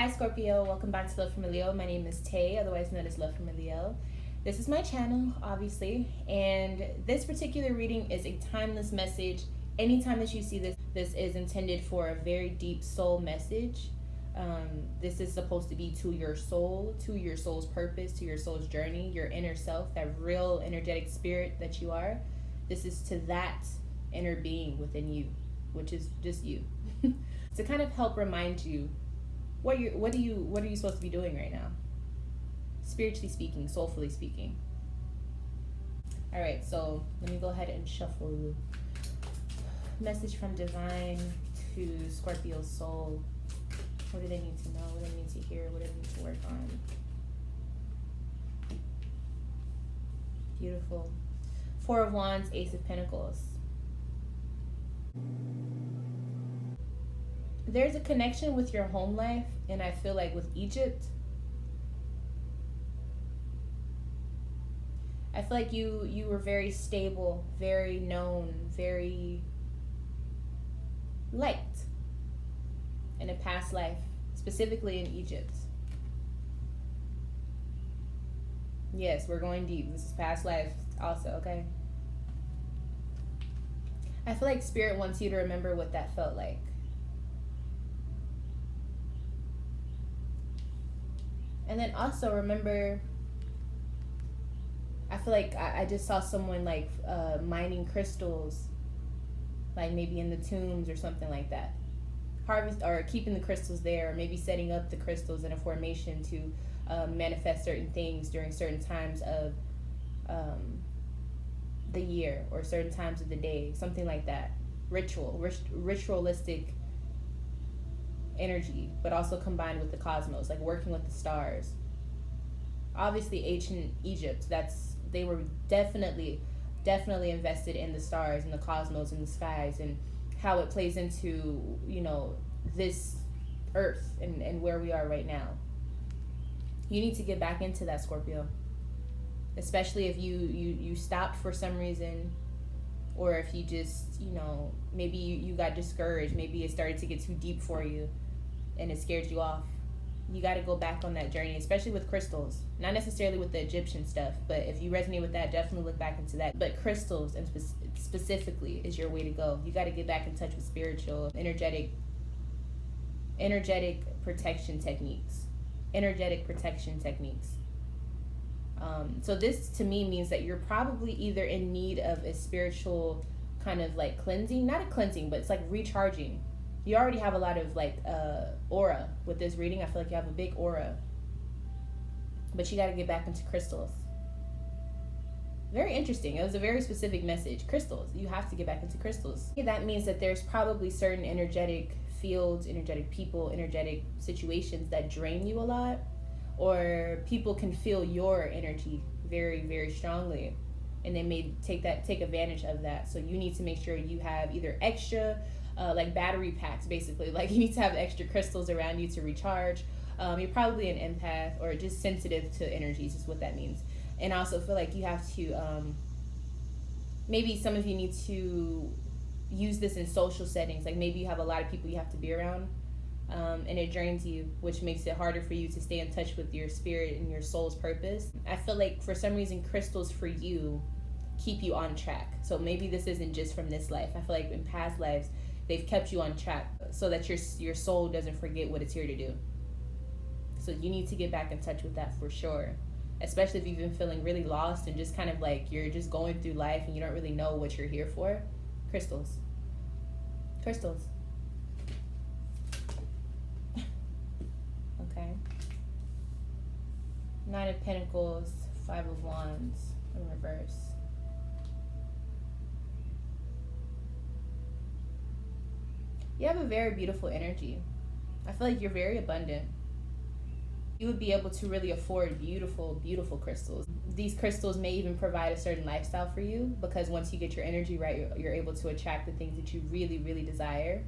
Hi Scorpio, welcome back to Love from Leo. My name is Tay, otherwise known as Love from Leo. This is my channel, obviously, and this particular reading is a timeless message. Anytime that you see this is intended for a very deep soul message. This is supposed to be to your soul, to your soul's purpose, to your soul's journey, your inner self, that real energetic spirit that you are. This is to that inner being within you, which is just you. To kind of help remind you what are you supposed to be doing right now, spiritually speaking, soulfully speaking. All right, so let me go ahead and shuffle. Message from divine to Scorpio's soul. What do they need to know? What do they need to hear? What do they need to work on? Beautiful. Four of Wands, Ace of Pentacles. There's a connection with your home life, and I feel like with Egypt, I feel like you were very stable, very known, very liked in a past life, specifically in Egypt. Yes, we're going deep. This is past life also, okay? I feel like Spirit wants you to remember what that felt like. And then also remember, I feel like I just saw someone like mining crystals, like maybe in the tombs or something like that. Harvest or keeping the crystals there, or maybe setting up the crystals in a formation to manifest certain things during certain times of the year or certain times of the day, something like that. Ritualistic energy, but also combined with the cosmos, like working with the stars. Obviously ancient Egypt, they were definitely invested in the stars and the cosmos and the skies and how it plays into, you know, this earth and where we are right now. You need to get back into that, Scorpio, especially if you stopped for some reason, or if you just, you know, maybe you got discouraged, maybe it started to get too deep for you and it scared you off. You got to go back on that journey, especially with crystals. Not necessarily with the Egyptian stuff, but if you resonate with that, definitely look back into that. But crystals and specifically is your way to go. You got to get back in touch with spiritual, energetic protection techniques. So this to me means that you're probably either in need of a spiritual kind of like cleansing, not a cleansing, but it's like recharging. You already have a lot of like aura with this reading. I feel like you have a big aura, but you got to get back into crystals. Very interesting. It was a very specific message. Crystals. You have to get back into crystals. That means that there's probably certain energetic fields, energetic people, energetic situations that drain you a lot, or people can feel your energy very, very strongly, and they may take advantage of that. So you need to make sure you have either extra like battery packs, basically. Like you need to have extra crystals around you to recharge. You're probably an empath or just sensitive to energies is what that means. And I also feel like you have to maybe some of you need to use this in social settings. Like maybe you have a lot of people you have to be around, and it drains you, which makes it harder for you to stay in touch with your spirit and your soul's purpose. I feel like for some reason crystals for you keep you on track. So maybe this isn't just from this life. I feel like in past lives they've kept you on track so that your soul doesn't forget what it's here to do. So you need to get back in touch with that for sure, especially if you've been feeling really lost and just kind of like you're just going through life and you don't really know what you're here for. Crystals. Okay. Nine of Pentacles, Five of Wands in reverse. You have a very beautiful energy. I feel like you're very abundant. You would be able to really afford beautiful, beautiful crystals. These crystals may even provide a certain lifestyle for you, because once you get your energy right, you're able to attract the things that you really, really desire.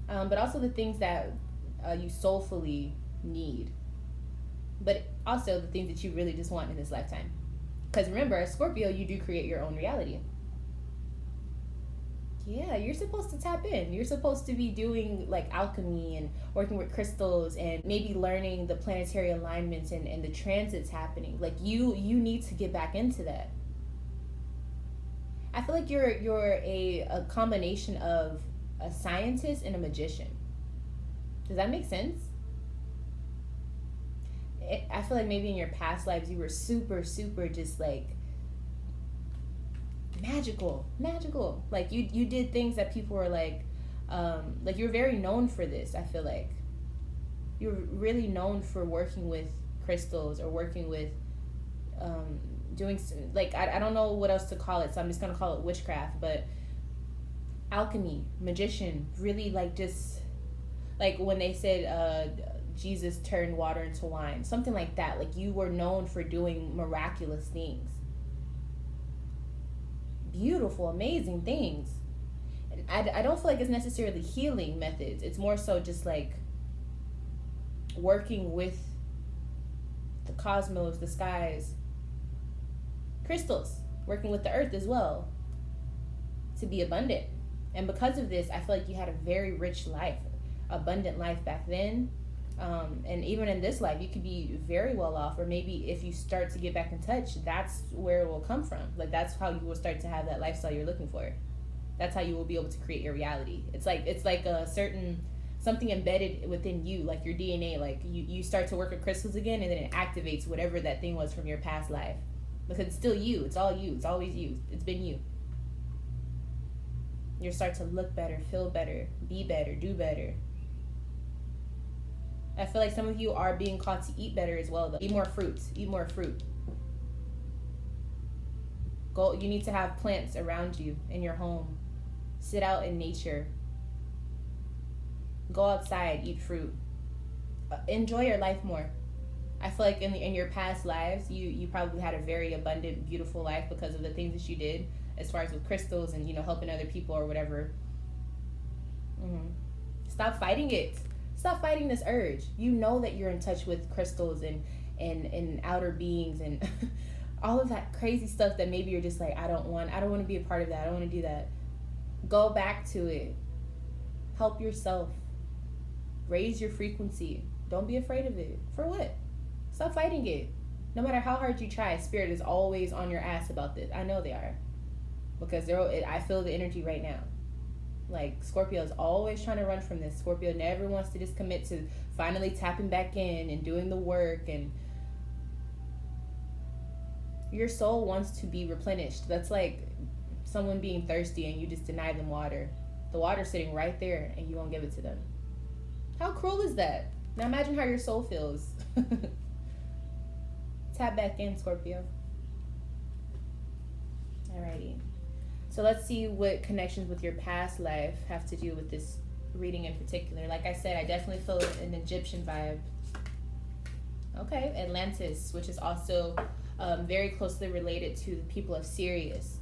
But also the things that you soulfully need. But also the things that you really just want in this lifetime. Because remember, Scorpio, you do create your own reality. Yeah, you're supposed to tap in. You're supposed to be doing like alchemy and working with crystals and maybe learning the planetary alignments and the transits happening. Like you need to get back into that. I feel like you're a combination of a scientist and a magician. Does that make sense? I feel like maybe in your past lives you were super super just magical. Like you did things that people were like you're very known for this. I feel like you're really known for working with crystals or working with doing like I don't know what else to call it, so I'm just gonna call it witchcraft, but alchemy, magician, really like just like when they said Jesus turned water into wine, something like that. Like you were known for doing miraculous things, beautiful, amazing things. And I don't feel like it's necessarily healing methods. It's more so just like working with the cosmos, the skies, crystals, working with the earth as well to be abundant. And because of this, I feel like you had a very rich life, abundant life back then. And even in this life, you could be very well off, or maybe if you start to get back in touch, that's where it will come from. Like that's how you will start to have that lifestyle you're looking for. That's how you will be able to create your reality. It's like a certain something embedded within you, like your DNA. Like you start to work with crystals again, and then it activates whatever that thing was from your past life, because it's still you. It's all you. It's always you. It's been you. You'll start to look better, feel better, be better, do better. I feel like some of you are being called to eat better as well, though. Eat more fruits. Eat more fruit. Go. You need to have plants around you in your home. Sit out in nature. Go outside. Eat fruit. Enjoy your life more. I feel like in your past lives, you probably had a very abundant, beautiful life because of the things that you did, as far as with crystals and helping other people or whatever. Stop fighting it. Stop fighting this urge. You know that you're in touch with crystals and outer beings and all of that crazy stuff that maybe you're just like, I don't want to be a part of that. I don't want to do that. Go back to it. Help yourself. Raise your frequency. Don't be afraid of it. For what? Stop fighting it. No matter how hard you try, Spirit is always on your ass about this. I know they are. Because I feel the energy right now. Like, Scorpio is always trying to run from this. Scorpio never wants to just commit to finally tapping back in and doing the work. And your soul wants to be replenished. That's like someone being thirsty and you just deny them water. The water's sitting right there and you won't give it to them. How cruel is that? Now imagine how your soul feels. Tap back in, Scorpio. Alrighty. So let's see what connections with your past life have to do with this reading in particular. Like I said, I definitely feel an Egyptian vibe. Okay, Atlantis, which is also very closely related to the people of Sirius.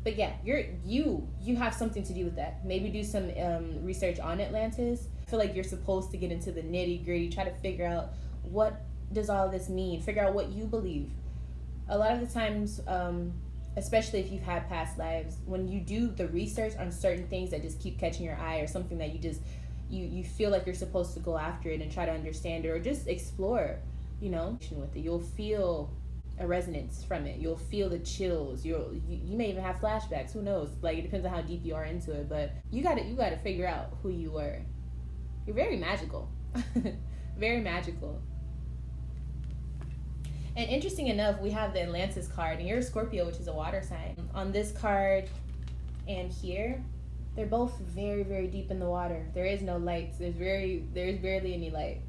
But yeah, you have something to do with that. Maybe do some research on Atlantis. I feel like you're supposed to get into the nitty gritty, try to figure out what does all this mean, figure out what you believe. A lot of the times, especially if you've had past lives, when you do the research on certain things that just keep catching your eye, or something that you feel like you're supposed to go after it and try to understand it, or just explore, with it, you'll feel a resonance from it. You'll feel the chills. You may even have flashbacks. Who knows? Like, it depends on how deep you are into it. But you gotta figure out who you were. You're very magical, very magical. And interesting enough, we have the Atlantis card, and you're a Scorpio, which is a water sign. On this card and here, they're both very, very deep in the water. There is no lights. There's barely any light.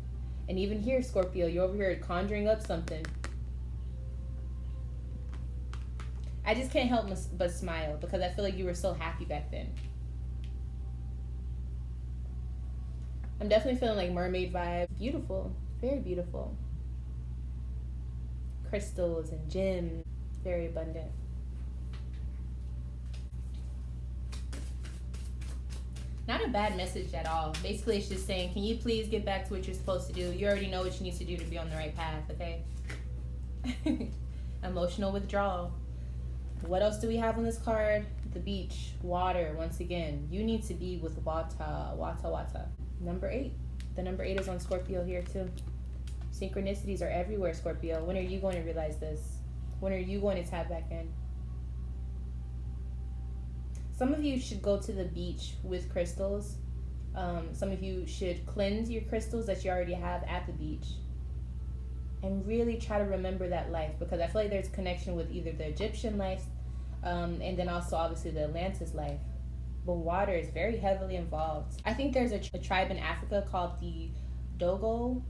And even here, Scorpio, you're over here conjuring up something. I just can't help but smile because I feel like you were so happy back then. I'm definitely feeling like mermaid vibe. Beautiful, very beautiful. Crystals and gems, very abundant. Not a bad message at all. Basically, it's just saying, can you please get back to what you're supposed to do? You already know what you need to do to be on the right path, okay? Emotional withdrawal. What else do we have on this card? The beach, water. Once again, you need to be with wata. Number 8. The number 8 is on Scorpio here too. Synchronicities are everywhere, Scorpio. When are you going to realize this? When are you going to tap back in? Some of you should go to the beach with crystals. Some of you should cleanse your crystals that you already have at the beach. And really try to remember that life, because I feel like there's a connection with either the Egyptian life and then also obviously the Atlantis life. But water is very heavily involved. I think there's a tribe in Africa called the Dogon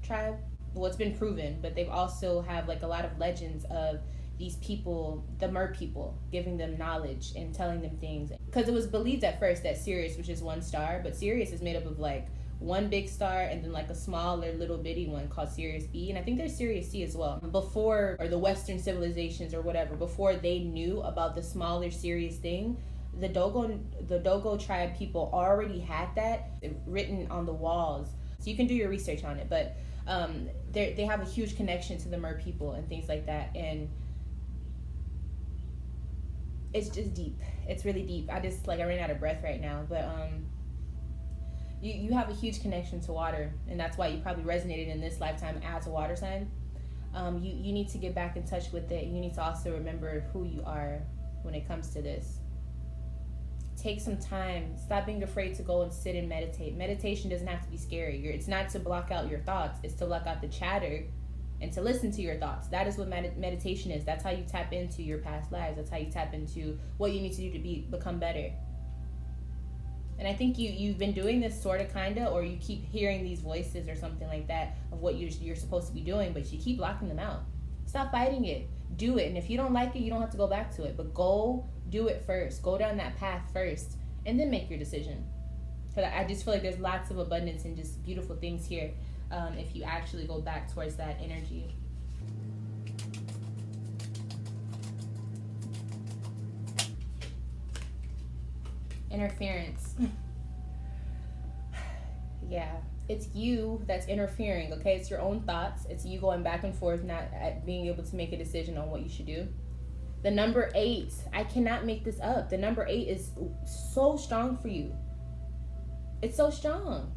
tribe. Well, it's been proven, but they've also have like a lot of legends of these people, the mer people, giving them knowledge and telling them things. Because it was believed at first that Sirius was just one star, but Sirius is made up of like one big star and then like a smaller little bitty one called Sirius B, and I think there's Sirius C as well. Before, or the Western civilizations or whatever, before they knew about the smaller Sirius thing, the Dogo tribe people already had that written on the walls. So you can do your research on it, but they have a huge connection to the mer people and things like that, and it's just deep. It's really deep. I ran out of breath right now, but you have a huge connection to water, and that's why you probably resonated in this lifetime as a water sign. You need to get back in touch with it. You need to also remember who you are when it comes to this. Take some time. Stop being afraid to go and sit and meditate. Meditation doesn't have to be scary. It's not to block out your thoughts. It's to block out the chatter and to listen to your thoughts. That is what meditation is. That's how you tap into your past lives. That's how you tap into what you need to do to become better. And I think you've been doing this sort of kind of, or you keep hearing these voices or something like that of what you're supposed to be doing, but you keep blocking them out. Stop fighting it. Do it. And if you don't like it, you don't have to go back to it. But go do it first. Go down that path first, and then make your decision. Because I just feel like there's lots of abundance and just beautiful things here if you actually go back towards that energy. Interference. Yeah, it's you that's interfering, okay? It's your own thoughts. It's you going back and forth, not being able to make a decision on what you should do. The number 8, I cannot make this up. The number 8 is so strong for you. It's so strong.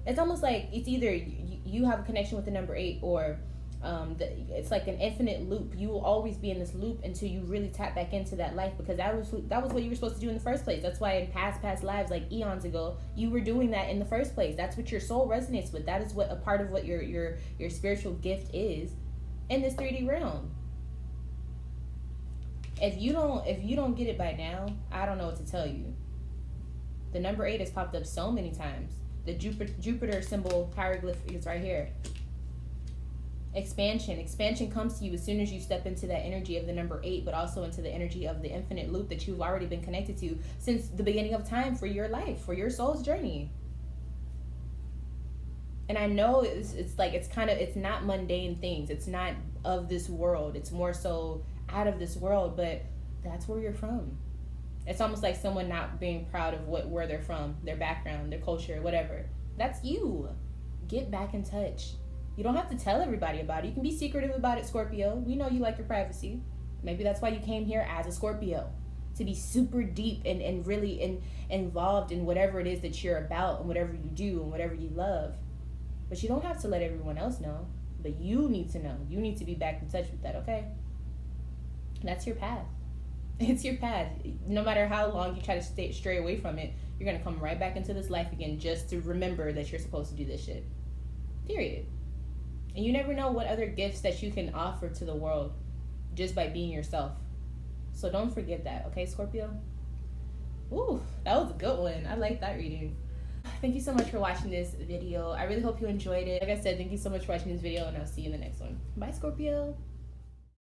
It's almost like it's either you have a connection with the number 8, or it's like an infinite loop. You will always be in this loop until you really tap back into that life, because that was what you were supposed to do in the first place. That's why in past lives, like eons ago, you were doing that in the first place. That's what your soul resonates with. That is what a part of what your spiritual gift is in this 3D realm. If you don't get it by now, I don't know what to tell you. The number 8 has popped up so many times. The Jupiter symbol hieroglyph is right here. Expansion comes to you as soon as you step into that energy of the number 8, but also into the energy of the infinite loop that you've already been connected to since the beginning of time for your life, for your soul's journey. And I know it's not mundane things. It's not of this world. It's more so out of this world, but that's where you're from. It's almost like someone not being proud of where they're from, their background, their culture, whatever. That's you. Get back in touch. You don't have to tell everybody about it. You can be secretive about it, Scorpio. We know you like your privacy. Maybe that's why you came here as a Scorpio, to be super deep and really involved in whatever it is that you're about and whatever you do and whatever you love. But you don't have to let everyone else know. But you need to know. You need to be back in touch with that, okay? That's your path. It's your path. No matter how long you try to stray away from it, you're going to come right back into this life again just to remember that you're supposed to do this shit. Period. And you never know what other gifts that you can offer to the world just by being yourself. So don't forget that, okay, Scorpio? Ooh, that was a good one. I like that reading. Thank you so much for watching this video. I really hope you enjoyed it. Like I said, thank you so much for watching this video, and I'll see you in the next one. Bye, Scorpio.